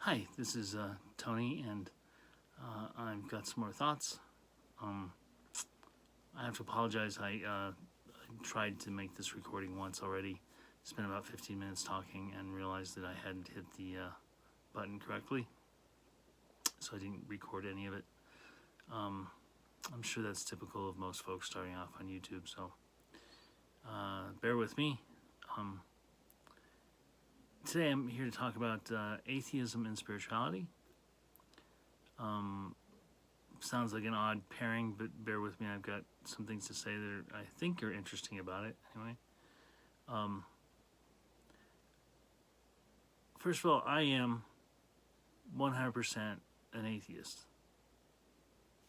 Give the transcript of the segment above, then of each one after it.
Hi, this is Tony, and I've got some more thoughts. I have to apologize. I tried to make this recording once already, spent about 15 minutes talking, and realized that I hadn't hit the button correctly, so I didn't record any of it. I'm sure that's typical of most folks starting off on YouTube, so bear with me. Today I'm here to talk about atheism and spirituality. Sounds like an odd pairing, but bear with me. I've got some things to say that I think are interesting about it. Anyway, first of all, I am 100% an atheist.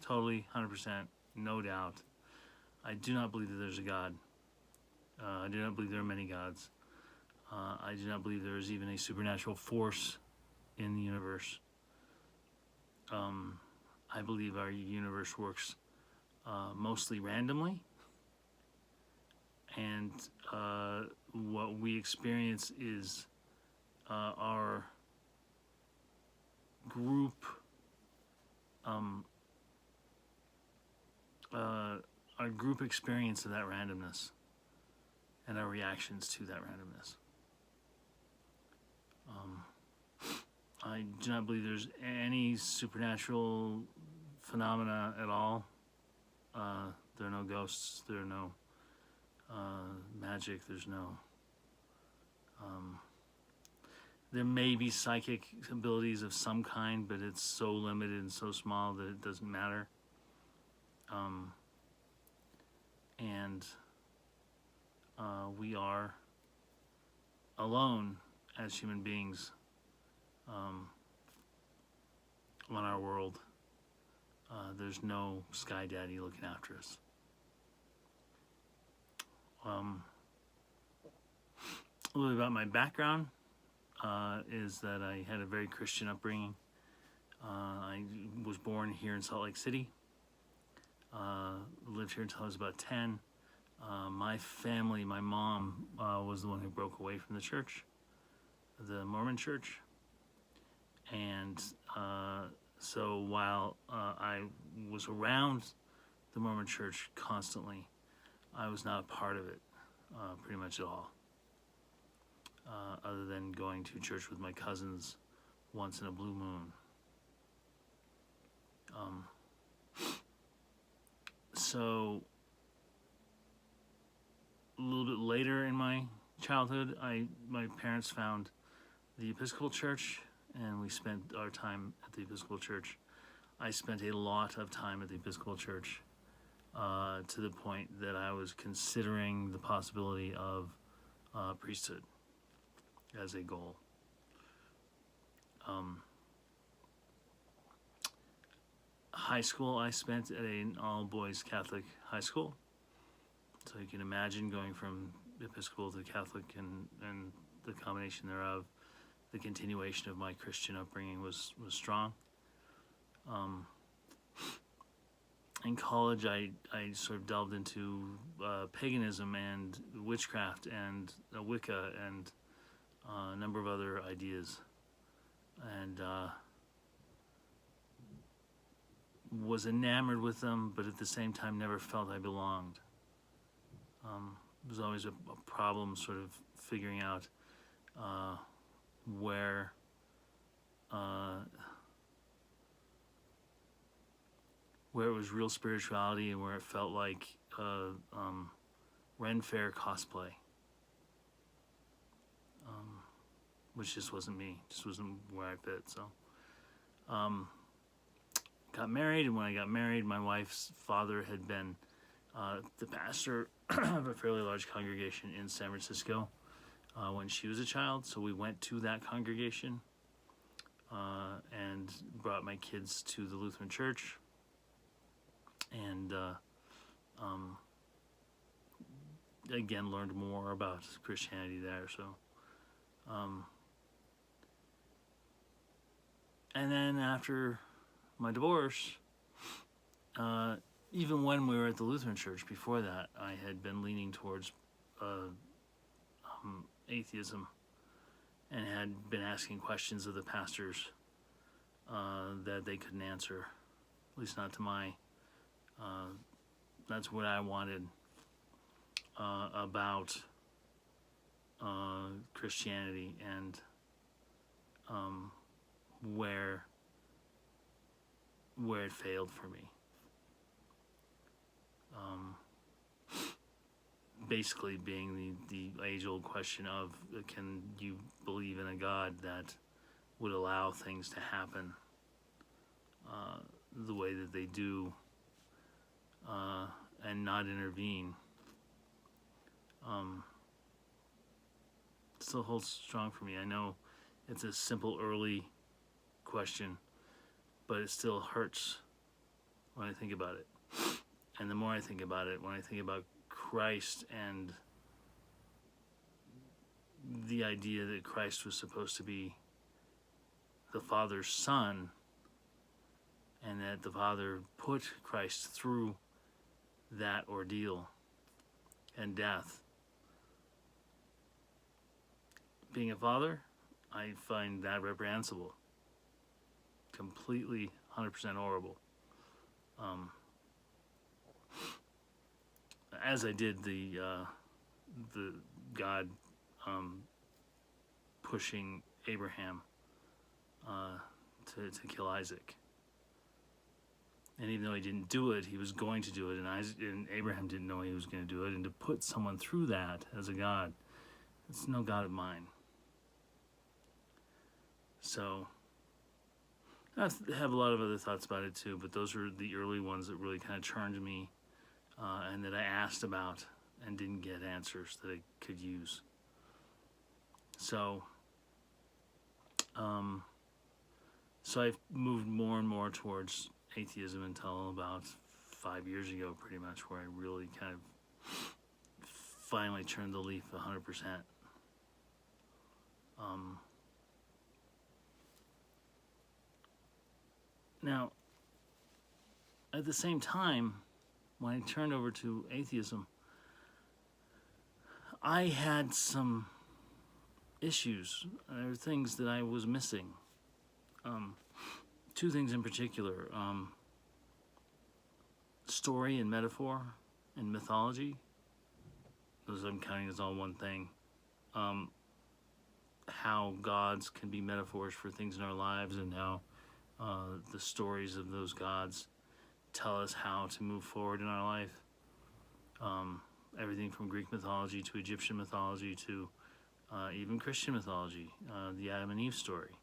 Totally, 100%, no doubt. I do not believe that there's a God. I do not believe there are many gods. I do not believe there is even a supernatural force in the universe. I believe our universe works mostly randomly, and what we experience is our group experience of that randomness and our reactions to that randomness. I do not believe there's any supernatural phenomena at all. There are no ghosts, there are no magic, there's no... there may be psychic abilities of some kind, but it's so limited and so small that it doesn't matter. We are alone as human beings on our world. There's no sky daddy looking after us. A little bit about my background is that I had a very Christian upbringing. I was born here in Salt Lake City. Lived here until I was about 10. My family, my mom was the one who broke away from the church, the Mormon church. And so while I was around the Mormon church constantly, I was not a part of it pretty much at all, other than going to church with my cousins once in a blue moon. So a little bit later in my childhood, my parents found the Episcopal Church, and we spent our time at the Episcopal Church. I spent a lot of time at the Episcopal Church, to the point that I was considering the possibility of priesthood as a goal. High school I spent at an all-boys Catholic high school. So you can imagine going from Episcopal to Catholic and the combination thereof. The continuation of my Christian upbringing was strong. In college, I sort of delved into paganism and witchcraft and Wicca and a number of other ideas, and was enamored with them, but at the same time never felt I belonged. It was always a problem sort of figuring out where it was real spirituality and where it felt like Ren Fair cosplay, which just wasn't me, just wasn't where I fit. So got married, and when I got married, my wife's father had been the pastor of a fairly large congregation in San Francisco when she was a child, so we went to that congregation and brought my kids to the Lutheran Church, and again learned more about Christianity there. So and then after my divorce, even when we were at the Lutheran Church before that, I had been leaning towards atheism and had been asking questions of the pastors that they couldn't answer, at least not to my. That's what I wanted about Christianity and where it failed for me. Basically being the age-old question of, can you believe in a God that would allow things to happen the way that they do and not intervene? Still holds strong for me. I know it's a simple early question, but it still hurts when I think about it. And the more I think about it, when I think about Christ and the idea that Christ was supposed to be the Father's Son, and that the Father put Christ through that ordeal and death. Being a father, I find that reprehensible. Completely, 100% horrible. As I did the God pushing Abraham to kill Isaac. And even though he didn't do it, he was going to do it, and Abraham didn't know he was going to do it. And to put someone through that as a God, it's no God of mine. So I have a lot of other thoughts about it too, but those are the early ones that really kind of churned me, and that I asked about and didn't get answers that I could use. So, so I've moved more and more towards atheism until about 5 years ago, pretty much, where I really kind of finally turned the leaf 100%. Now, at the same time, when I turned over to atheism, I had some issues. There were things that I was missing. Two things in particular. Story and metaphor and mythology. Those I'm counting as all one thing. How gods can be metaphors for things in our lives, and how the stories of those gods tell us how to move forward in our life. Everything from Greek mythology to Egyptian mythology to even Christian mythology, the Adam and Eve story,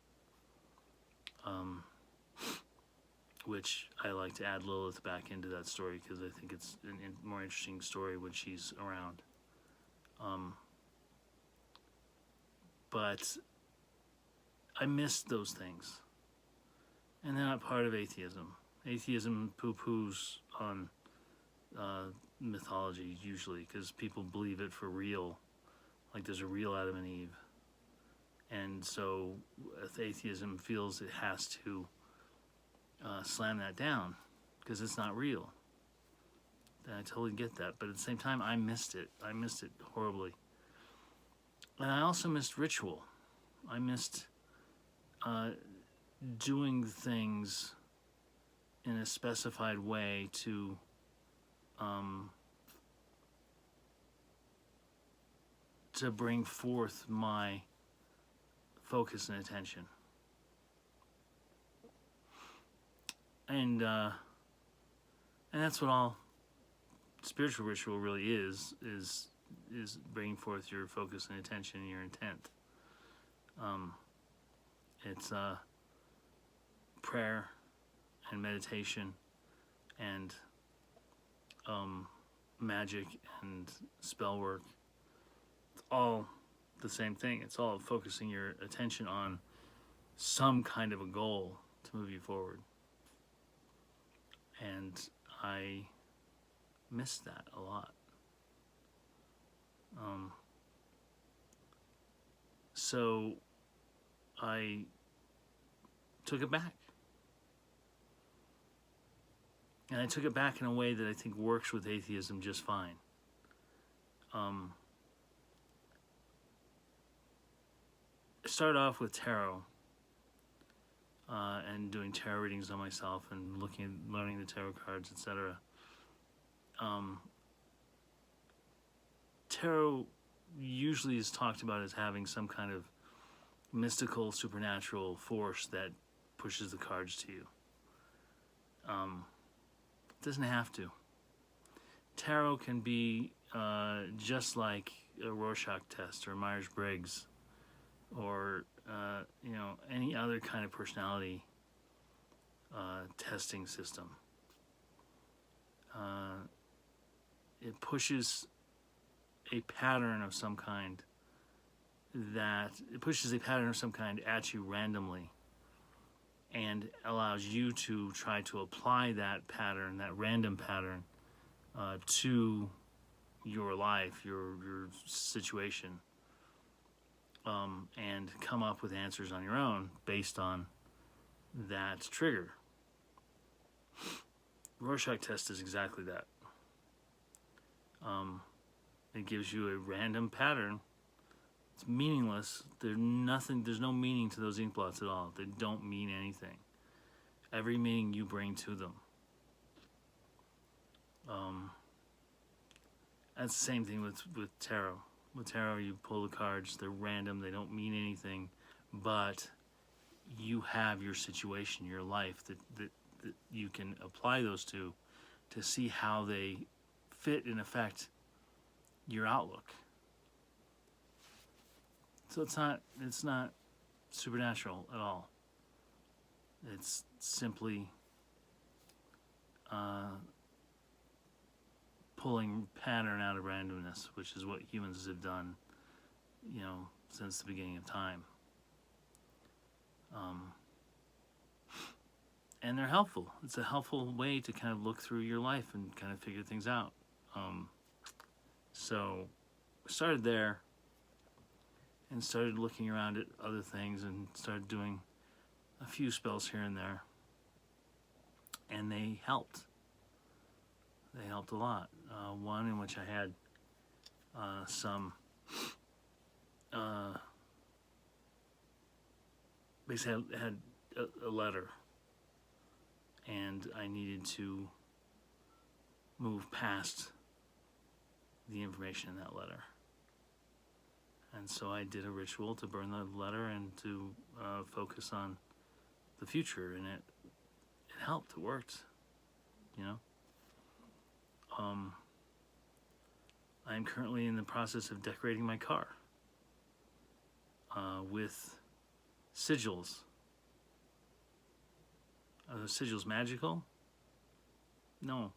which I like to add Lilith back into that story because I think it's a more interesting story when she's around. But I missed those things. And they're not part of atheism. Atheism poo-poos on mythology usually because people believe it for real, like there's a real Adam and Eve. And so atheism feels it has to slam that down because it's not real. And I totally get that, but at the same time, I missed it. I missed it horribly. And I also missed ritual. I missed doing things in a specified way to bring forth my focus and attention. And that's what all spiritual ritual really is bringing forth your focus and attention and your intent. It's prayer and meditation and magic and spell work. It's all the same thing. It's all focusing your attention on some kind of a goal to move you forward. And I miss that a lot. So I took it back. And I took it back in a way that I think works with atheism just fine. I started off with tarot. and doing tarot readings on myself and learning the tarot cards, etc. Tarot usually is talked about as having some kind of mystical, supernatural force that pushes the cards to you. It doesn't have to. Tarot can be just like a Rorschach test or Myers-Briggs or any other kind of personality testing system. It pushes a pattern of some kind at you randomly and allows you to try to apply that pattern, that random pattern, to your life, your situation, and come up with answers on your own based on that trigger. Rorschach test is exactly that. It gives you a random pattern. It's meaningless. There's no meaning to those ink blots at all. They don't mean anything. Every meaning you bring to them. That's the same thing with tarot. With tarot, you pull the cards, they're random, they don't mean anything, but you have your situation, your life that you can apply those to see how they fit and affect your outlook. So it's not supernatural at all. It's simply pulling pattern out of randomness, which is what humans have done, since the beginning of time. And they're helpful. It's a helpful way to kind of look through your life and kind of figure things out. So I started there and started looking around at other things and started doing a few spells here and there. And they helped. They helped a lot. One in which I had basically I had a letter, and I needed to move past the information in that letter. And so I did a ritual to burn the letter and to focus on the future, and it helped. It worked, I'm currently in the process of decorating my car with sigils. Are those sigils magical? No.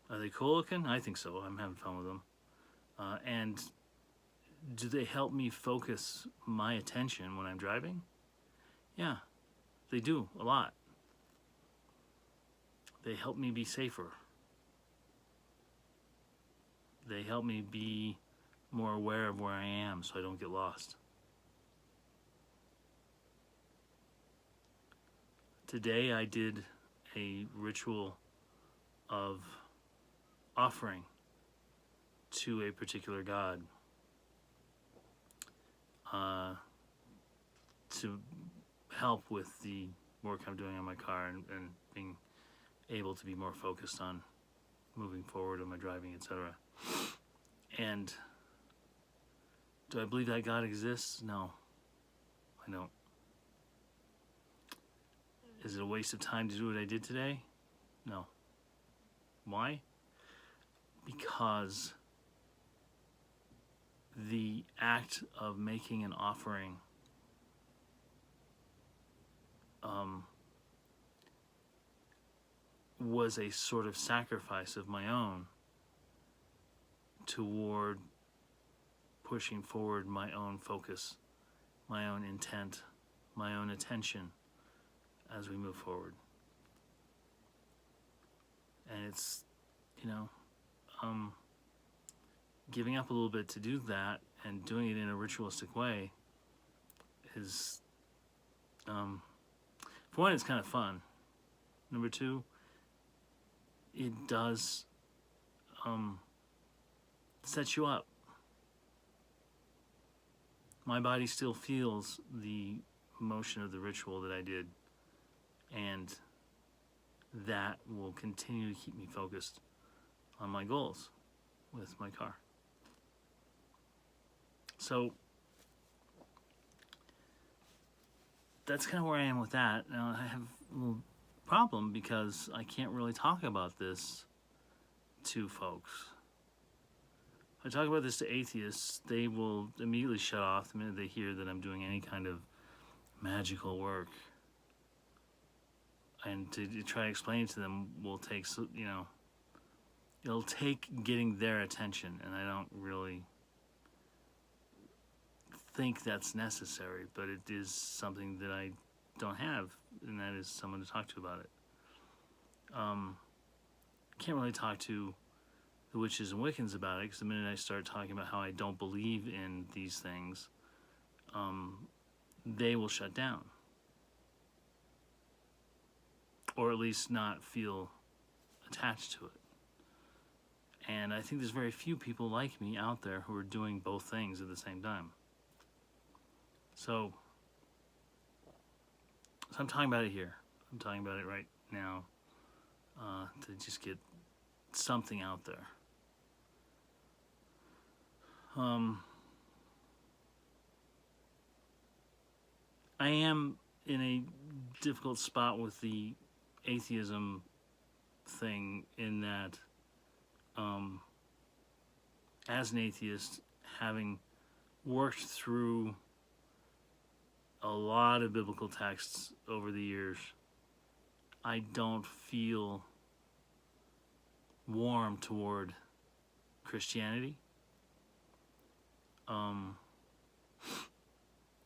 Are they cool looking? I think so. I'm having fun with them. And do they help me focus my attention when I'm driving? Yeah, they do a lot. They help me be safer. They help me be more aware of where I am so I don't get lost. Today I did a ritual of offering to a particular god to help with the work I'm doing on my car and being able to be more focused on moving forward on my driving, etc. And do I believe that God exists? No, I don't. Is it a waste of time to do what I did today? No. Why? Because the act of making an offering was a sort of sacrifice of my own toward pushing forward my own focus, my own intent, my own attention as we move forward. And it's, giving up a little bit to do that and doing it in a ritualistic way is, for one, it's kind of fun. Number two, it does set you up. my body still feels the motion of the ritual that I did, and that will continue to keep me focused on my goals with my car. So that's kind of where I am with that. Now I have a little problem because I can't really talk about this to folks. If I talk about this to atheists, they will immediately shut off the minute they hear that I'm doing any kind of magical work. And to try to explain it to them will take, it'll take getting their attention, and I don't really think that's necessary, but it is something that I don't have, and that is someone to talk to about it. Can't really talk to the witches and Wiccans about it, because the minute I start talking about how I don't believe in these things, they will shut down, or at least not feel attached to it. And I think there's very few people like me out there who are doing both things at the same time. So I'm talking about it here. I'm talking about it right now to just get something out there. I am in a difficult spot with the atheism thing in that as an atheist, having worked through a lot of biblical texts over the years, I don't feel warm toward Christianity.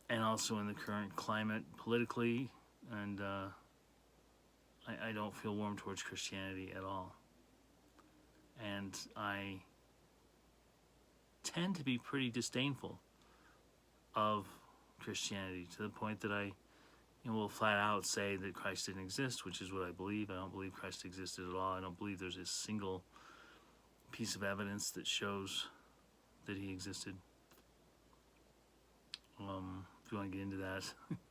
And also in the current climate politically, and I don't feel warm towards Christianity at all. And I tend to be pretty disdainful of Christianity, to the point that I will flat out say that Christ didn't exist, which is what I believe. I don't believe Christ existed at all. I don't believe there's a single piece of evidence that shows that he existed. If you want to get into that,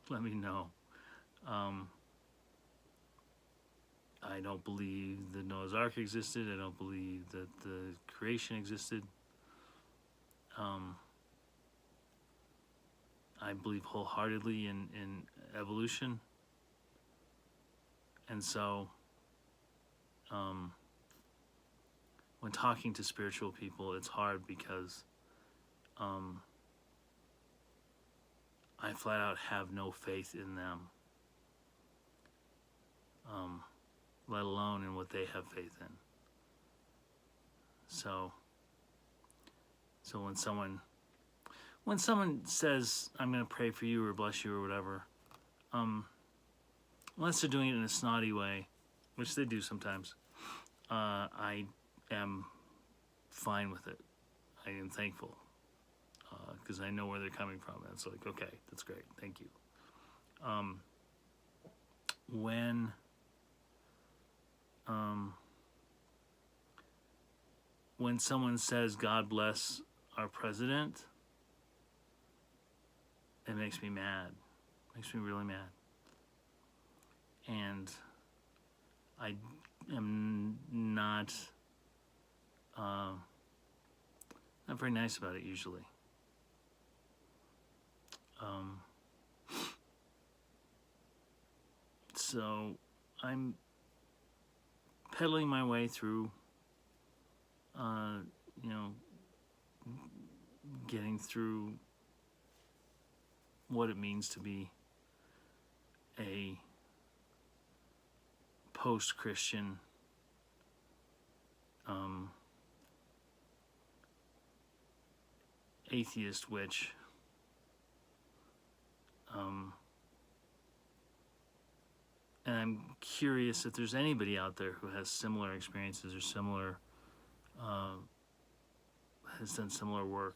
let me know. I don't believe that Noah's Ark existed. I don't believe that the creation existed. I believe wholeheartedly in evolution. And so, when talking to spiritual people, it's hard because I flat out have no faith in them, let alone in what they have faith in. So when someone says, I'm going to pray for you or bless you or whatever, unless they're doing it in a snotty way, which they do sometimes, I am fine with it. I am thankful, because I know where they're coming from. And it's like, okay, that's great, thank you. When someone says, God bless our president, it makes me mad. It makes me really mad. And I am not very nice about it usually. So I'm pedaling my way through, getting through what it means to be a post-Christian atheist witch. And I'm curious if there's anybody out there who has similar experiences or similar, has done similar work.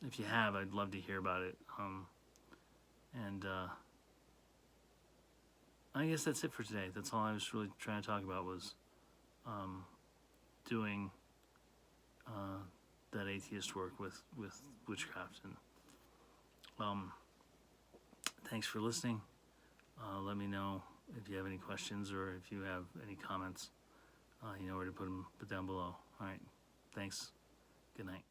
If you have, I'd love to hear about it. And I guess that's it for today. That's all I was really trying to talk about, was doing that atheists work with witchcraft. And thanks for listening. Let me know if you have any questions or if you have any comments. You know where to put them down below. All right. Thanks. Good night.